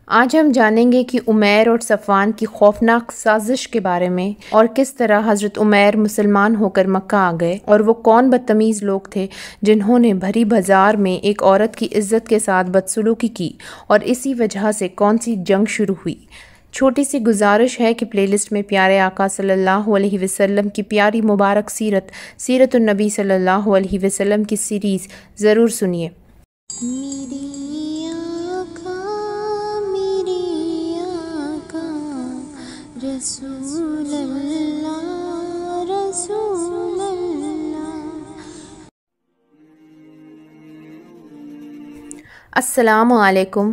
آج ہم جانیں گے کہ عمیر اور صفوان کی خوفناک سازش کے بارے میں اور کس طرح حضرت عمیر مسلمان ہو کر مکہ آ گئے اور وہ کون بدتمیز لوگ تھے جنہوں نے بھری بازار میں ایک عورت کی عزت کے ساتھ بدسلوکی کی اور اسی وجہ سے کون سی جنگ شروع ہوئی۔ چھوٹی سی گزارش ہے کہ پلے لسٹ میں پیارے آقا صلی اللہ علیہ وسلم کی پیاری مبارک سیرت النبی صلی اللہ علیہ وسلم کی سیریز ضرور سنیے۔ رسول اللہ رسول اللہ۔ السلام علیکم۔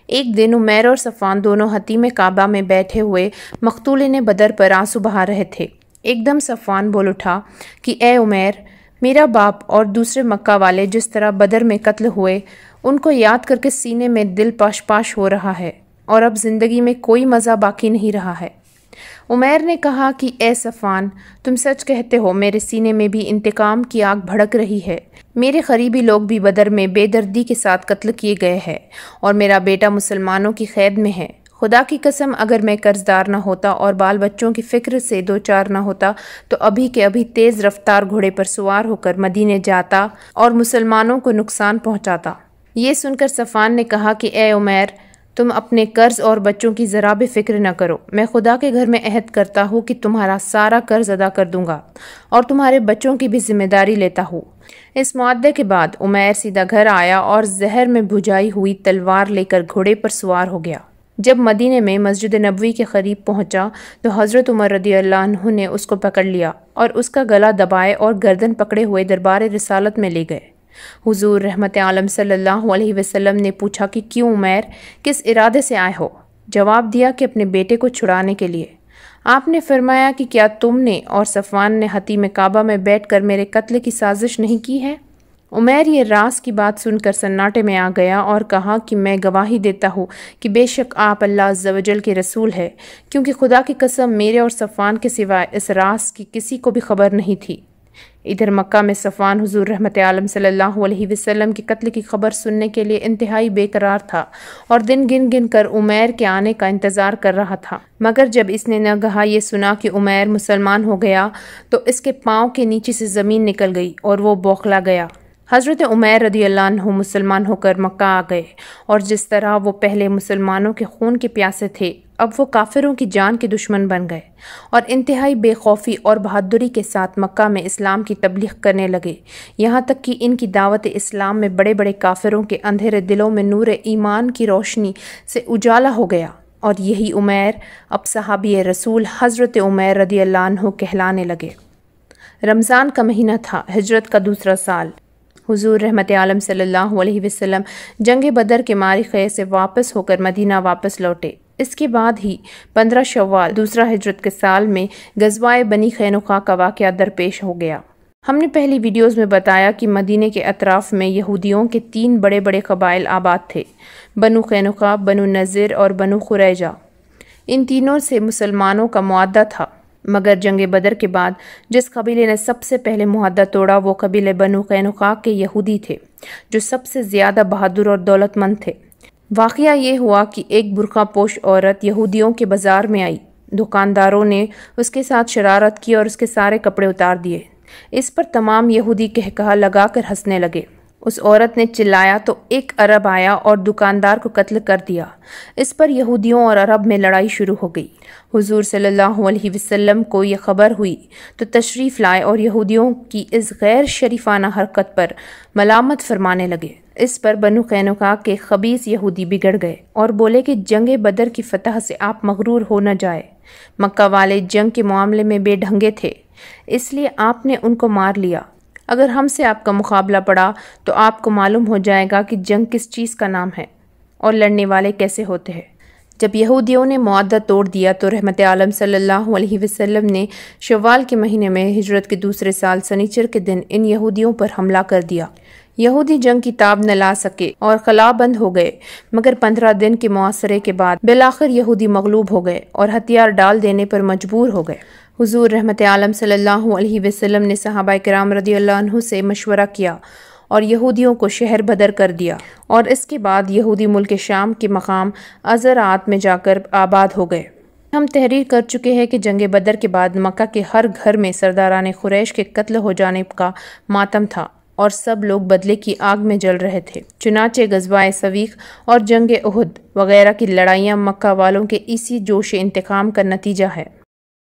ایک دن عمیر اور صفوان دونوں حتیم کعبہ میں بیٹھے ہوئے مقتولین بدر پر آنسو بہا رہے تھے۔ ایک دم صفوان بول اٹھا کہ اے عمیر، میرا باپ اور دوسرے مکہ والے جس طرح بدر میں قتل ہوئے ان کو یاد کر کے سینے میں دل پاش پاش ہو رہا ہے اور اب زندگی میں کوئی مزہ باقی نہیں رہا ہے۔ عمیر نے کہا کہ اے صفوان، تم سچ کہتے ہو، میرے سینے میں بھی انتقام کی آگ بھڑک رہی ہے۔ میرے قریبی لوگ بھی بدر میں بے دردی کے ساتھ قتل کیے گئے ہیں اور میرا بیٹا مسلمانوں کی قید میں ہے۔ خدا کی قسم، اگر میں قرض دار نہ ہوتا اور بال بچوں کی فکر سے دو چار نہ ہوتا تو ابھی کے ابھی تیز رفتار گھوڑے پر سوار ہو کر مدینے جاتا اور مسلمانوں کو نقصان پہنچاتا۔ یہ سن کر صفوان نے کہا کہ اے عمیر، تم اپنے قرض اور بچوں کی ذرا بھی فکر نہ کرو۔ میں خدا کے گھر میں عہد کرتا ہوں کہ تمہارا سارا قرض ادا کر دوں گا اور تمہارے بچوں کی بھی ذمہ داری لیتا ہوں۔ اس معاہدے کے بعد عمیر سیدھا گھر آیا اور زہر میں بھجائی ہوئی تلوار لے کر گھوڑے پر سوار ہو گیا۔ جب مدینے میں مسجد نبوی کے قریب پہنچا تو حضرت عمر رضی اللہ عنہ نے اس کو پکڑ لیا اور اس کا گلا دبائے اور گردن پکڑے ہوئے دربار رسالت میں لے گئے۔ حضور رحمت عالم صلی اللہ علیہ وسلم نے پوچھا کہ کیوں عمیر، کس ارادے سے آئے ہو؟ جواب دیا کہ اپنے بیٹے کو چھڑانے کے لیے۔ آپ نے فرمایا کہ کیا تم نے اور صفوان نے حتیم کعبہ میں بیٹھ کر میرے قتل کی سازش نہیں کی ہے؟ عمیر یہ راز کی بات سن کر سناٹے میں آ گیا اور کہا کہ میں گواہی دیتا ہوں کہ بے شک آپ اللہ عز و جل کے رسول ہے، کیونکہ خدا کی قسم میرے اور صفوان کے سوائے اس راز کی کسی کو بھی خبر نہیں تھی۔ ادھر مکہ میں صفوان حضور رحمت عالم صلی اللہ علیہ وسلم کے قتل کی خبر سننے کے لیے انتہائی بے قرار تھا اور دن گن گن کر عمیر کے آنے کا انتظار کر رہا تھا، مگر جب اس نے ناگہاں یہ سنا کہ عمیر مسلمان ہو گیا تو اس کے پاؤں کے نیچے سے زمین نکل گئی اور وہ بوکھلا گیا۔ حضرت عمیر رضی اللہ عنہ مسلمان ہو کر مکہ آ گئے اور جس طرح وہ پہلے مسلمانوں کے خون کے پیاسے تھے، اب وہ کافروں کی جان کے دشمن بن گئے اور انتہائی بے خوفی اور بہادری کے ساتھ مکہ میں اسلام کی تبلیغ کرنے لگے، یہاں تک کہ ان کی دعوت اسلام میں بڑے بڑے کافروں کے اندھیرے دلوں میں نور ایمان کی روشنی سے اجالا ہو گیا، اور یہی عمیر اب صحابی رسول حضرت عمیر رضی اللہ عنہ کہلانے لگے۔ رمضان کا مہینہ تھا، ہجرت کا دوسرا سال۔ حضور رحمت عالم صلی اللہ علیہ وسلم جنگ بدر کے مارخے سے واپس ہو کر مدینہ واپس لوٹے۔ اس کے بعد ہی 15 شوال دوسرا ہجرت کے سال میں غزوہ بنی قینقاع کا واقعہ درپیش ہو گیا۔ ہم نے پہلی ویڈیوز میں بتایا کہ مدینے کے اطراف میں یہودیوں کے 3 بڑے بڑے قبائل آباد تھے، بنو قینقاع، بنو نذیر اور بنو قریظہ۔ ان تینوں سے مسلمانوں کا معاہدہ تھا، مگر جنگ بدر کے بعد جس قبیلے نے سب سے پہلے معاہدہ توڑا وہ قبیلے بنو قینقاع کے یہودی تھے، جو سب سے زیادہ بہادر اور دولت مند تھے۔ واقعہ یہ ہوا کہ ایک برقع پوش عورت یہودیوں کے بازار میں آئی۔ دکانداروں نے اس کے ساتھ شرارت کی اور اس کے سارے کپڑے اتار دیے۔ اس پر تمام یہودی قہقہا لگا کر ہنسنے لگے۔ اس عورت نے چلایا تو ایک عرب آیا اور دکاندار کو قتل کر دیا۔ اس پر یہودیوں اور عرب میں لڑائی شروع ہو گئی۔ حضور صلی اللہ علیہ وسلم کو یہ خبر ہوئی تو تشریف لائے اور یہودیوں کی اس غیر شریفانہ حرکت پر ملامت فرمانے لگے۔ اس پر بنو قینقاع کے خبیث یہودی بگڑ گئے اور بولے کہ جنگ بدر کی فتح سے آپ مغرور ہو نہ جائے۔ مکہ والے جنگ کے معاملے میں بے ڈھنگے تھے، اس لیے آپ نے ان کو مار لیا۔ اگر ہم سے آپ کا مقابلہ پڑا تو آپ کو معلوم ہو جائے گا کہ جنگ کس چیز کا نام ہے اور لڑنے والے کیسے ہوتے ہیں۔ جب یہودیوں نے معاہدہ توڑ دیا تو رحمت عالم صلی اللہ علیہ وسلم نے شوال کے مہینے میں ہجرت کے دوسرے سال سنیچر کے دن ان یہودیوں پر حملہ کر دیا۔ یہودی جنگ کی تاب نہ لا سکے اور خلا بند ہو گئے، مگر 15 دن کے محاصرے کے بعد بالآخر یہودی مغلوب ہو گئے اور ہتھیار ڈال دینے پر مجبور ہو گئے۔ حضور رحمت عالم صلی اللہ علیہ وسلم نے صحابہ کرام رضی اللہ عنہ سے مشورہ کیا اور یہودیوں کو شہر بدر کر دیا، اور اس کے بعد یہودی ملک شام کے مقام عزرات میں جا کر آباد ہو گئے۔ ہم تحریر کر چکے ہیں کہ جنگ بدر کے بعد مکہ کے ہر گھر میں سرداران قریش کے قتل ہو جانے کا ماتم تھا اور سب لوگ بدلے کی آگ میں جل رہے تھے۔ چنانچہ غزوہ سویق اور جنگ احد وغیرہ کی لڑائیاں مکہ والوں کے اسی جوش انتقام کا نتیجہ ہے۔